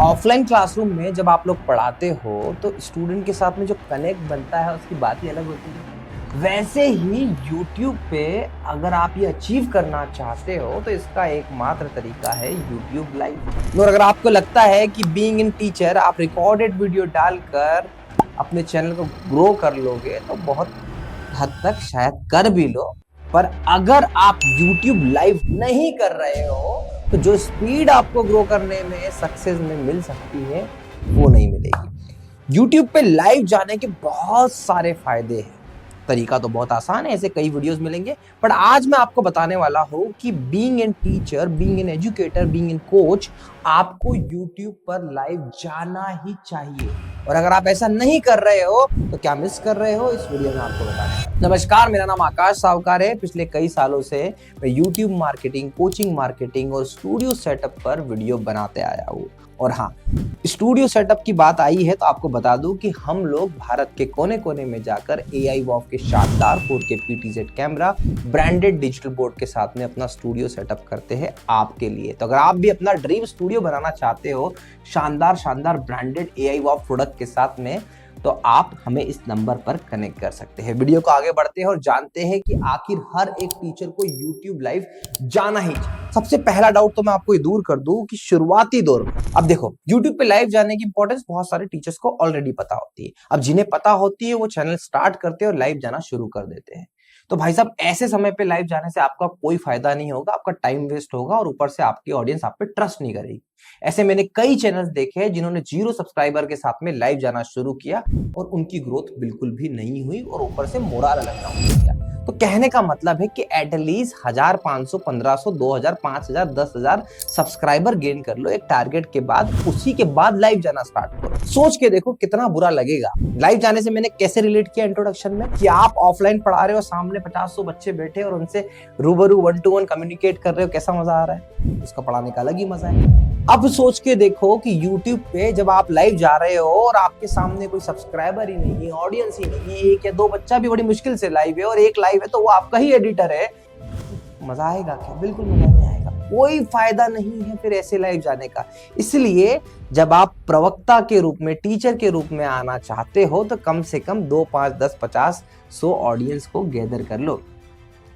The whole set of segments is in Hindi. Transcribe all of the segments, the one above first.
ऑफलाइन क्लासरूम में जब आप लोग पढ़ाते हो तो स्टूडेंट के साथ में जो कनेक्ट बनता है उसकी बात ही अलग होती है। वैसे ही YouTube पे अगर आप ये अचीव करना चाहते हो तो इसका एकमात्र तरीका है YouTube लाइव। और अगर आपको लगता है कि बीइंग इन टीचर आप रिकॉर्डेड वीडियो डालकर अपने चैनल को ग्रो कर लोगे तो बहुत हद तक शायद कर भी लो, पर अगर आप YouTube लाइव नहीं कर रहे हो तो जो स्पीड आपको ग्रो करने में सक्सेस में मिल सकती है वो नहीं मिलेगी। YouTube पे लाइव जाने के बहुत सारे फायदे हैं। तरीका तो बहुत आसान है, ऐसे कई वीडियोस मिलेंगे, पर आज मैं आपको बताने वाला हूं कि being an teacher, being an educator, being an coach, आपको YouTube पर लाइव जाना ही चाहिए। और अगर आप ऐसा नहीं कर रहे हो तो क्या मिस कर रहे हो, इस वीडियो में आपको बताना। नमस्कार, मेरा नाम आकाश सावकार है। पिछले कई सालों से मैं YouTube मार्केटिंग, कोचिंग मार्केटिंग और स्टूडियो सेटअप पर वीडियो बनाते आया हूँ। और हाँ, स्टूडियो सेटअप की बात आई है तो आपको बता दूं कि हम लोग भारत के कोने कोने में जाकर AI वॉव के शानदार 4K PTZ camera, branded digital board के साथ में अपना स्टूडियो सेटअप करते हैं आपके लिए। तो अगर आप भी अपना ड्रीम स्टूडियो बनाना चाहते हो शानदार ब्रांडेड AI वॉव प्रोडक्ट के साथ में, तो आप हमें इस नंबर पर कनेक्ट कर सकते हैं। वीडियो को आगे बढ़ते हैं और जानते हैं कि आखिर हर एक टीचर को YouTube लाइव जाना ही चाहिए। सबसे पहला डाउट तो मैं आपको ये दूर कर दूं कि शुरुआती दौर में, अब देखो, YouTube पे लाइव जाने की इंपॉर्टेंस बहुत सारे टीचर्स को ऑलरेडी पता होती है। अब जिन्हें पता होती है वो चैनल स्टार्ट करते हैं और लाइव जाना शुरू कर देते हैं। तो भाई साहब, ऐसे समय पे लाइव जाने से आपका कोई फायदा नहीं होगा, आपका टाइम वेस्ट होगा और ऊपर से आपकी ऑडियंस आप पे ट्रस्ट नहीं करेगी। ऐसे मैंने कई चैनल्स देखे हैं जिन्होंने 0 सब्सक्राइबर के साथ में लाइव जाना शुरू किया और उनकी ग्रोथ बिल्कुल भी नहीं हुई और ऊपर से मोराल अलग डाउन हो गया। तो कहने का मतलब है कि एटलीस्ट 1500, 1500, 2000, 5000, 10,000 सब्सक्राइबर गेन कर लो एक टारगेट के बाद, उसी के बाद लाइव जाना स्टार्ट करो। सोच के देखो कितना बुरा लगेगा। लाइव जाने से मैंने कैसे रिलेट किया इंट्रोडक्शन में कि आप ऑफलाइन पढ़ा रहे हो, सामने 50-100 बच्चे बैठे और उनसे रूबरू 1-to-1 कम्युनिकेट कर रहे हो, कैसा मजा आ रहा है, उसका पढ़ाने का अलग ही मजा है। अब सोच के देखो कि YouTube पे जब आप लाइव जा रहे हो और आपके सामने कोई सब्सक्राइबर ही नहीं है, ऑडियंस ही नहीं है, 1 या 2 बच्चा भी बड़ी मुश्किल से लाइव है और एक लाइव है तो वो आपका ही एडिटर है, मजा आएगा क्या? बिल्कुल मजा नहीं आएगा। कोई फायदा नहीं है फिर ऐसे लाइव जाने का। इसलिए जब आप प्रवक्ता के रूप में, टीचर के रूप में आना चाहते हो तो कम से कम 2, 5, 10, 50, 100 ऑडियंस को गैदर कर लो।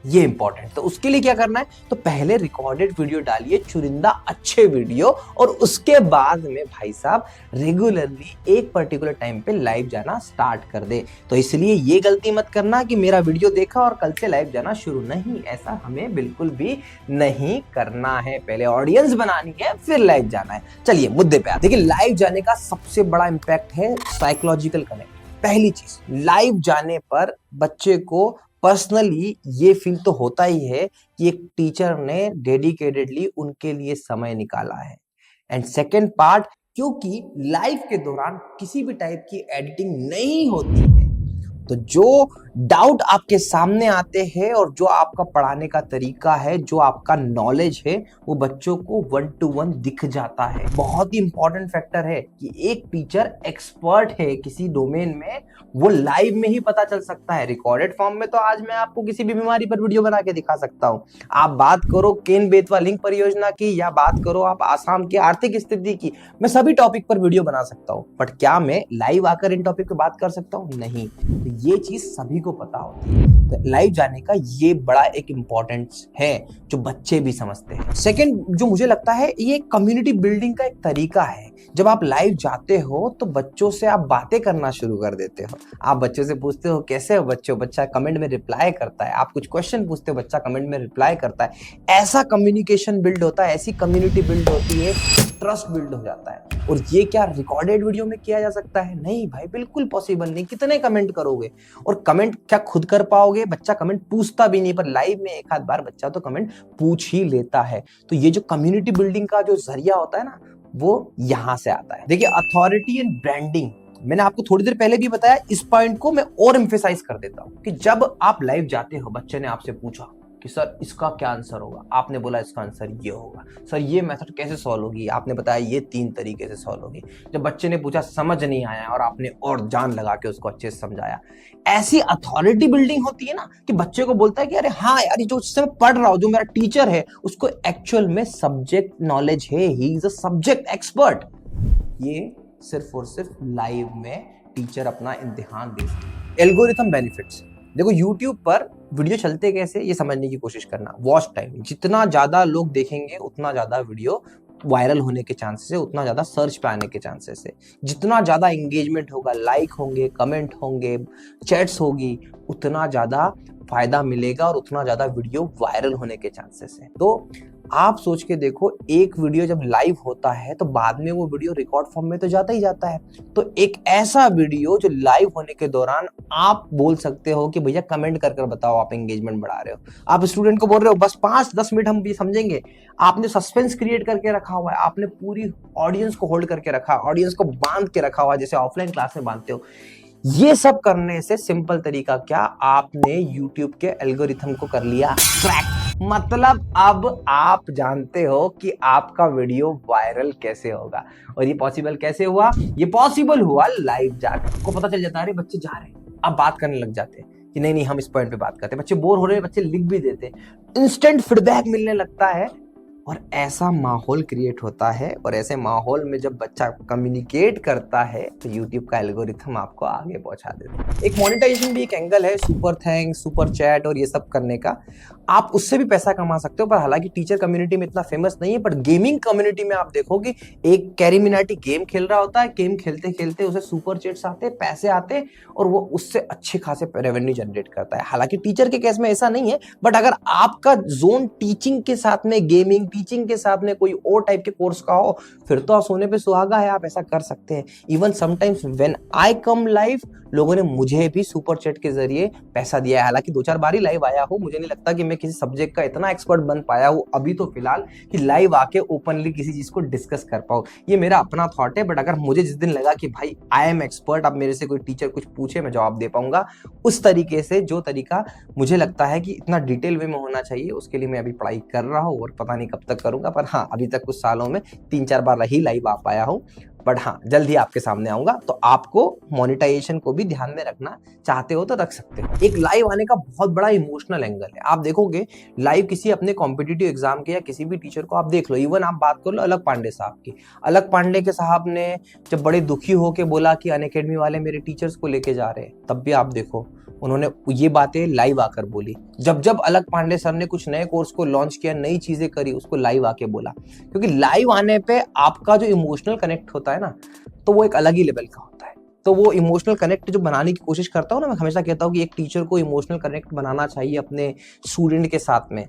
ये इंपॉर्टेंट। तो उसके लिए क्या करना है, तो पहले रिकॉर्डेड वीडियो डालिए, चुनिंदा अच्छे वीडियो, और उसके बाद में भाई साहब रेगुलरली एक पर्टिकुलर टाइम पे लाइव जाना स्टार्ट कर दे। तो इसलिए ये गलती मत करना कि मेरा वीडियो देखा और कल से लाइव जाना शुरू, नहीं, ऐसा हमें बिल्कुल भी नहीं करना है। पहले ऑडियंस बनानी है फिर लाइव जाना है। चलिए मुद्दे पे आते हैं। देखिए, लाइव जाने का सबसे बड़ा इंपैक्ट है साइकोलॉजिकल कनेक्ट। पहली चीज, लाइव जाने पर बच्चे को पर्सनली ये फील तो होता ही है कि एक टीचर ने डेडिकेटेडली उनके लिए समय निकाला है। एंड सेकेंड पार्ट, क्योंकि लाइव के दौरान किसी भी टाइप की एडिटिंग नहीं होती है, तो जो डाउट आपके सामने आते हैं और जो आपका पढ़ाने का तरीका है, जो आपका नॉलेज है, वो बच्चों को 1-to-1 दिख जाता है। बहुत ही इंपॉर्टेंट फैक्टर है कि एक टीचर एक्सपर्ट है किसी डोमेन में, वो लाइव में ही पता चल सकता है। रिकॉर्डेड फॉर्म में तो आज मैं आपको किसी भी बीमारी पर वीडियो बना के दिखा सकता हूँ। आप बात करो केन बेतवा लिंक परियोजना की, या बात करो आप आसाम की आर्थिक स्थिति की, मैं सभी टॉपिक पर वीडियो बना सकता हूँ, बट क्या मैं लाइव आकर इन टॉपिक पे बात कर सकता हूँ? नहीं। तो ये चीज सभी को पता होती है। तो लाइव जाने का ये बड़ा एक इम्पोर्टेंस है जो बच्चे भी समझते हैं। सेकंड, जो मुझे लगता है ये कम्युनिटी बिल्डिंग का एक तरीका है। जब आप लाइव जाते हो तो बच्चों से आप बातें करना शुरू कर देते हो। आप बच्चों से पूछते हो कैसे हो बच्चों, बच्चा कमेंट में रिप्लाई करता है। आप कुछ क्वेश्चन पूछते हो, बच्चा कमेंट में रिप्लाई करता है। ऐसा कम्युनिकेशन बिल्ड होता है, ऐसी कम्युनिटी बिल्ड होती है, ट्रस्ट बिल्ड हो जाता है। और ये क्या रिकॉर्डेड वीडियो में किया जा सकता है? नहीं भाई, बिल्कुल पॉसिबल नहीं। कितने कमेंट करोगे और कमेंट क्या खुद कर पाओगे? बच्चा कमेंट पूछता भी नहीं, पर लाइव में एक आध बार बच्चा तो कमेंट पूछ ही लेता है। तो ये जो कम्युनिटी बिल्डिंग का जो जरिया होता है ना, वो यहां से आता है। देखिए, अथॉरिटी एंड ब्रांडिंग, मैंने आपको थोड़ी देर पहले भी बताया, इस पॉइंट को मैं और एम्फेसाइज कर देता हूं कि जब आप लाइव जाते हो, बच्चे ने आपसे पूछा कि सर इसका क्या आंसर होगा, आपने बोला इसका आंसर ये होगा, सर ये मेथड कैसे सॉल्व होगी, आपने बताया ये 3 तरीके से सॉल्व होगी। जब बच्चे ने पूछा समझ नहीं आया और आपने और जान लगा के उसको अच्छे से समझाया, ऐसी अथॉरिटी बिल्डिंग होती है ना कि बच्चे को बोलता है कि अरे हाँ यार, जो मैं पढ़ रहा हूं, जो मेरा टीचर है, उसको एक्चुअल में सब्जेक्ट नॉलेज है, he is a subject expert. ये सिर्फ और सिर्फ लाइव में टीचर अपना इम्तिहान दे सके। एल्गोरिथम बेनिफिट्स, देखो YouTube पर वीडियो चलते कैसे ये समझने की कोशिश करना। वॉच टाइम, जितना ज्यादा लोग देखेंगे उतना ज्यादा वीडियो वायरल होने के चांसेस है, उतना ज्यादा सर्च पे आने के चांसेस है। जितना ज्यादा एंगेजमेंट होगा, लाइक होंगे, कमेंट होंगे, चैट्स होगी, उतना ज्यादा फायदा मिलेगा और उतना ज्यादा वीडियो वायरल होने के चांसेस है। तो आप सोच के देखो, एक वीडियो जब लाइव होता है तो बाद में वो वीडियो रिकॉर्ड फॉर्म में तो जाता ही जाता है। तो एक ऐसा वीडियो जो लाइव होने के दौरान आप बोल सकते हो कि भैया कमेंट कर बताओ आप एंगेजमेंट बढ़ा रहे हो, आप स्टूडेंट को बोल रहे हो बस 5-10 मिनट हम भी समझेंगे, आपने सस्पेंस क्रिएट करके रखा हुआ है, आपने पूरी ऑडियंस को होल्ड करके रखा, ऑडियंस को बांध के रखा हुआ है जैसे ऑफलाइन क्लास में बांधते हो। ये सब करने से सिंपल तरीका क्या, आपने YouTube के एल्गोरिथम को कर लिया क्रैक। मतलब अब आप जानते हो कि आपका वीडियो वायरल कैसे होगा। और ये पॉसिबल कैसे हुआ? ये पॉसिबल हुआ लाइव जाकर। आपको पता चल जाता है अरे बच्चे जा रहे हैं, अब बात करने लग जाते हैं कि नहीं हम इस पॉइंट पे बात करते हैं। बच्चे बोर हो रहे हैं, बच्चे लिख भी देते हैं, इंस्टेंट फीडबैक मिलने लगता है और ऐसा माहौल क्रिएट होता है। और ऐसे माहौल में जब बच्चा कम्युनिकेट करता है तो YouTube का एल्गोरिथम आपको आगे पहुंचा देता है। एक मोनेटाइजेशन भी एक एंगल है, सुपर थैंक्स, सुपर चैट और ये सब करने का, आप उससे भी पैसा कमा सकते हो। पर हालांकि टीचर कम्युनिटी में इतना फेमस नहीं है, पर गेमिंग कम्युनिटी में आप देखोगे एक कैरी मिनाटी गेम खेल रहा होता है, गेम खेलते खेलते उसे सुपर चैट्स आते, पैसे आते और वो उससे अच्छे खासे रेवेन्यू जनरेट करता है। हालांकि टीचर के केस में ऐसा नहीं है, बट अगर आपका जोन टीचिंग के साथ में, गेमिंग टीचिंग के साथ में कोई और टाइप के कोर्स का हो, फिर तो आप सोने पे सुहागा है, आप ऐसा कर सकते हैं। Even sometimes when I come live, लोगों ने मुझे भी सुपर चैट के जरिए पैसा दिया है। हालांकि 2-4 बार ही लाइव आया हूं, मुझे नहीं लगता कि मैं किसी सब्जेक्ट का इतना एक्सपर्ट बन पाया हूं अभी तो फिलहाल कि लाइव आके ओपनली किसी चीज को डिस्कस कर पाऊं। ये मेरा अपना थॉट है, बट अगर मुझे जिस दिन लगा कि भाई आई एम एक्सपर्ट, अब मेरे से कोई टीचर कुछ पूछे मैं जवाब दे पाऊंगा, उस तरीके से जो तरीका मुझे लगता है कि इतना डिटेल वे में होना चाहिए, उसके लिए मैं अभी पढ़ाई कर रहा हूँ और पता नहीं कब तक करूंगा। पर हाँ, अभी तक कुछ सालों में 3-4 बार ही लाइव आ पाया हूँ, बट हाँ जल्द ही आपके सामने आऊंगा। तो आपको मोनेटाइजेशन को भी ध्यान में रखना चाहते हो तो रख सकते हो। एक लाइव आने का बहुत बड़ा इमोशनल एंगल है। आप देखोगे लाइव किसी अपने कॉम्पिटिटिव एग्जाम के या किसी भी टीचर को आप देख लो, इवन आप बात कर लो अलग पांडे साहब की। अलग पांडे के साहब ने जब बड़े दुखी होकर बोला कि अनअकैडमी वाले मेरे टीचर्स को लेके जा रहे हैं, तब भी आप देखो उन्होंने ये बातें लाइव आकर बोली। जब अलग पांडे सर ने कुछ नए कोर्स को लॉन्च किया, नई चीजें करी, उसको लाइव आके बोला। क्योंकि लाइव आने पे आपका जो इमोशनल कनेक्ट होता है ना, तो वो एक अलग ही लेवल का होता है। तो वो इमोशनल कनेक्ट जो बनाने की कोशिश करता हूँ ना, मैं हमेशा कहता हूँ कि एक टीचर को इमोशनल कनेक्ट बनाना चाहिए अपने स्टूडेंट के साथ में।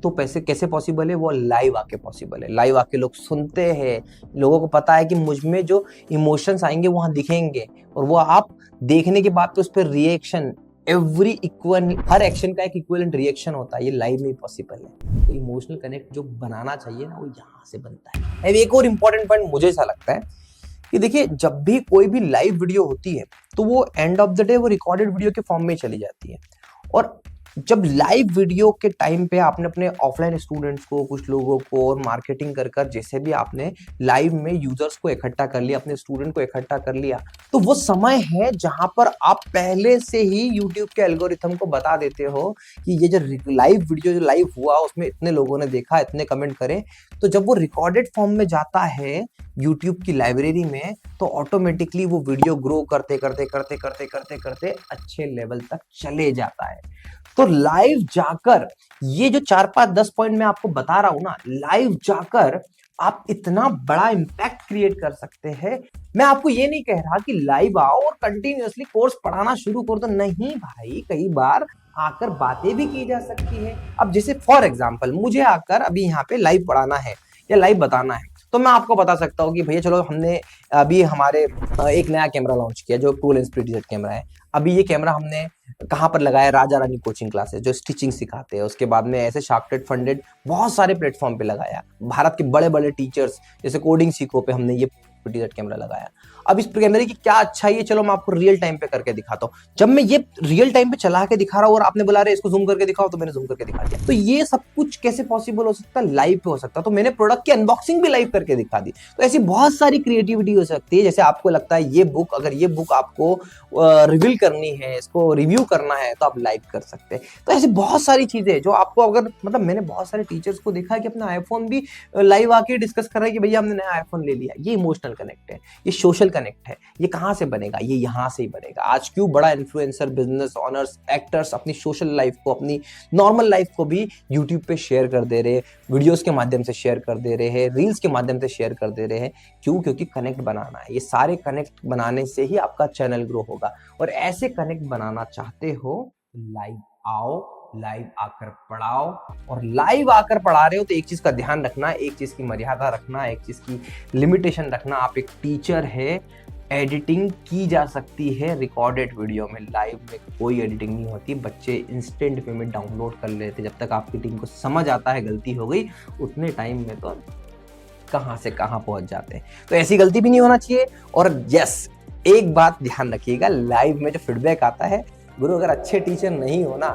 तो पैसे कैसे पॉसिबल है? वो लाइव आके पॉसिबल है। लाइव आके लोग सुनते हैं, लोगों को पता है कि मुझ में जो इमोशंस आएंगे वहां दिखेंगे, और वो आप देखने के बाद तो उस पर रिएक्शन, एवरी इक्वल, हर एक्शन का एक इक्विवेलेंट रिएक्शन होता है। ये लाइव में पॉसिबल है। तो इमोशनल कनेक्ट जो बनाना चाहिए ना, वो यहाँ से बनता है। अब एक और इम्पोर्टेंट पॉइंट मुझे ऐसा लगता है कि देखिए, जब भी कोई भी लाइव वीडियो होती है तो वो एंड ऑफ द डे वो रिकॉर्डेड वीडियो के फॉर्म में चली जाती है। और जब लाइव वीडियो के टाइम पे आपने अपने ऑफलाइन स्टूडेंट्स को, कुछ लोगों को, और मार्केटिंग कर जैसे भी आपने लाइव में यूजर्स को इकट्ठा कर लिया, अपने स्टूडेंट को इकट्ठा कर लिया, तो वो समय है जहां पर आप पहले से ही YouTube के एल्गोरिथम को बता देते हो कि ये जो लाइव वीडियो जो लाइव हुआ उसमें इतने लोगों ने देखा, इतने कमेंट करे। तो जब वो रिकॉर्डेड फॉर्म में जाता है YouTube की लाइब्रेरी में, तो ऑटोमेटिकली वो वीडियो ग्रो करते करते करते करते करते करते अच्छे लेवल तक चले जाता है। तो लाइव जाकर ये जो 4-5-10 पॉइंट मैं आपको बता रहा हूं ना, लाइव जाकर आप इतना बड़ा इंपैक्ट क्रिएट कर सकते हैं। मैं आपको ये नहीं कह रहा कि लाइव आओ और कंटिन्यूअसली कोर्स पढ़ाना शुरू कर दो, नहीं भाई, कई बार आकर बातें भी की जा सकती है। अब जैसे फॉर एग्जांपल मुझे आकर अभी यहाँ पे लाइव पढ़ाना है या लाइव बताना है, तो मैं आपको बता सकता हूँ कि भैया चलो, हमने अभी हमारे एक नया कैमरा लॉन्च किया जो ट्रू लेंस प्रीटीजेट कैमरा है। अभी ये कैमरा हमने कहाँ पर लगाया? राजा रानी कोचिंग क्लासेस जो स्टिचिंग सिखाते हैं। उसके बाद में ऐसे शार्क फंडेड बहुत सारे प्लेटफॉर्म पे लगाया। भारत के बड़े बड़े टीचर्स जैसे कोडिंग सीखो पे हमने ये प्रीटीजेट कैमरा लगाया। अब इस कैमरे की क्या अच्छाई है, चलो मैं आपको रियल टाइम पे करके दिखाता हूँ। जब मैं ये रियल टाइम पे चला के दिखा रहा हूँ और आपने बोला रहे इसको जूम करके दिखाओ, तो मैंने जूम करके दिखा दिया। तो ये सब कुछ कैसे पॉसिबल हो सकता है? लाइव पे हो सकता है। तो मैंने प्रोडक्ट की अनबॉक्सिंग भी लाइव करके दिखा दी। तो ऐसी बहुत सारी क्रिएटिविटी हो सकती है। जैसे आपको लगता है ये बुक, अगर ये बुक आपको रिवील करनी है, इसको रिव्यू करना है, तो आप लाइव कर सकते हैं। तो ऐसी बहुत सारी चीजें जो आपको अगर मतलब मैंने बहुत सारे टीचर्स को देखा है कि अपना आईफोन भी लाइव आके डिस्कस कर रहे हैं कि भैया हमने नया आईफोन ले लिया। ये इमोशनल कनेक्ट है, ये सोशल कनेक्ट है। ये कहाँ से बनेगा? ये यहाँ से ही बनेगा। आज क्यों बड़ा इन्फ्लुएंसर, बिजनेस ऑनर्स, एक्टर्स अपनी सोशल लाइफ को, अपनी नॉर्मल लाइफ को भी यूट्यूब पे शेयर कर दे रहे हैं, वीडियोस के माध्यम से शेयर कर दे रहे हैं, रील्स के माध्यम से शेयर कर दे रहे हैं। क्यों? क्योंकि कनेक्ट बनाना है। ये सारे कनेक्ट बनाने से ही आपका चैनल ग्रो होगा। और ऐसे कनेक्ट बनाना चाहते हो, लाइव आओ, लाइव आकर पढ़ाओ। और लाइव आकर पढ़ा रहे हो तो एक चीज का ध्यान रखना, एक चीज की मर्यादा रखना, एक चीज की लिमिटेशन रखना। आप एक टीचर है, एडिटिंग की जा सकती है रिकॉर्डेड वीडियो में, लाइव में कोई एडिटिंग नहीं होती। बच्चे इंस्टेंट पे में डाउनलोड कर लेते। जब तक आपकी टीम को समझ आता है गलती हो गई, उतने टाइम में तो कहां से कहां पहुंच जाते हैं। तो ऐसी गलती भी नहीं होना चाहिए। और यस, एक बात ध्यान रखिएगा, लाइव में जो फीडबैक आता है, गुरु अगर अच्छे टीचर नहीं हो ना,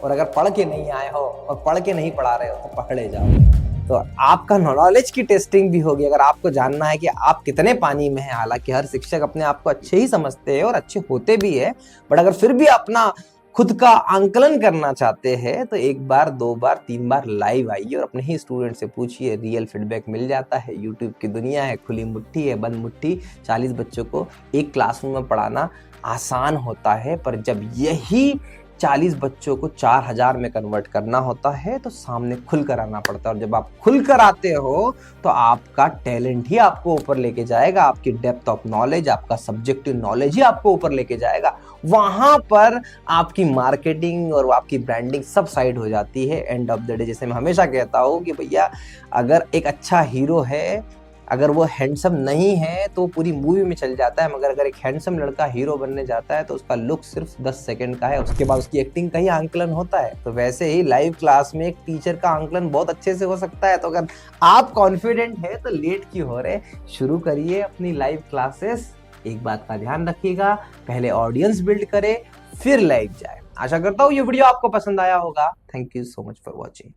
और अगर पढ़ के नहीं आए हो और पढ़ के नहीं पढ़ा रहे हो, तो पकड़े जाओगे। तो आपका नॉलेज की टेस्टिंग भी होगी। अगर आपको जानना है कि आप कितने पानी में हैं, हालांकि हर शिक्षक अपने आप को अच्छे ही समझते हैं और अच्छे होते भी है, बट अगर फिर भी अपना खुद का आंकलन करना चाहते हैं, तो एक बार, 2 बार, 3 बार लाइव आइए और अपने ही स्टूडेंट से पूछिए। रियल फीडबैक मिल जाता है। यूट्यूब की दुनिया है, खुली मुट्ठी है, बंद मुट्ठी। 40 बच्चों को एक क्लासरूम में पढ़ाना आसान होता है, पर जब यही 40 बच्चों को 4000 में कन्वर्ट करना होता है, तो सामने खुलकर आना पड़ता है। और जब आप खुलकर आते हो, तो आपका टैलेंट ही आपको ऊपर लेके जाएगा, आपकी डेप्थ ऑफ नॉलेज, आपका सब्जेक्टिव नॉलेज ही आपको ऊपर लेके जाएगा। वहां पर आपकी मार्केटिंग और आपकी ब्रांडिंग सब साइड हो जाती है। एंड ऑफ द डे, जैसे मैं हमेशा कहता हूँ कि भैया, अगर एक अच्छा हीरो है, अगर वो हैंडसम नहीं है तो पूरी मूवी में चल जाता है, मगर अगर एक हैंडसम लड़का हीरो बनने जाता है तो उसका लुक सिर्फ 10 सेकंड का है, उसके बाद उसकी एक्टिंग का ही आंकलन होता है। तो वैसे ही लाइव क्लास में एक टीचर का आंकलन बहुत अच्छे से हो सकता है। तो अगर आप कॉन्फिडेंट है तो लेट क्यों हो रहे, शुरू करिए अपनी लाइव क्लासेस। एक बात का ध्यान रखिएगा, पहले ऑडियंस बिल्ड करे, फिर लाइव जाए। आशा करता हूँ ये वीडियो आपको पसंद आया होगा। Thank you so much for watching.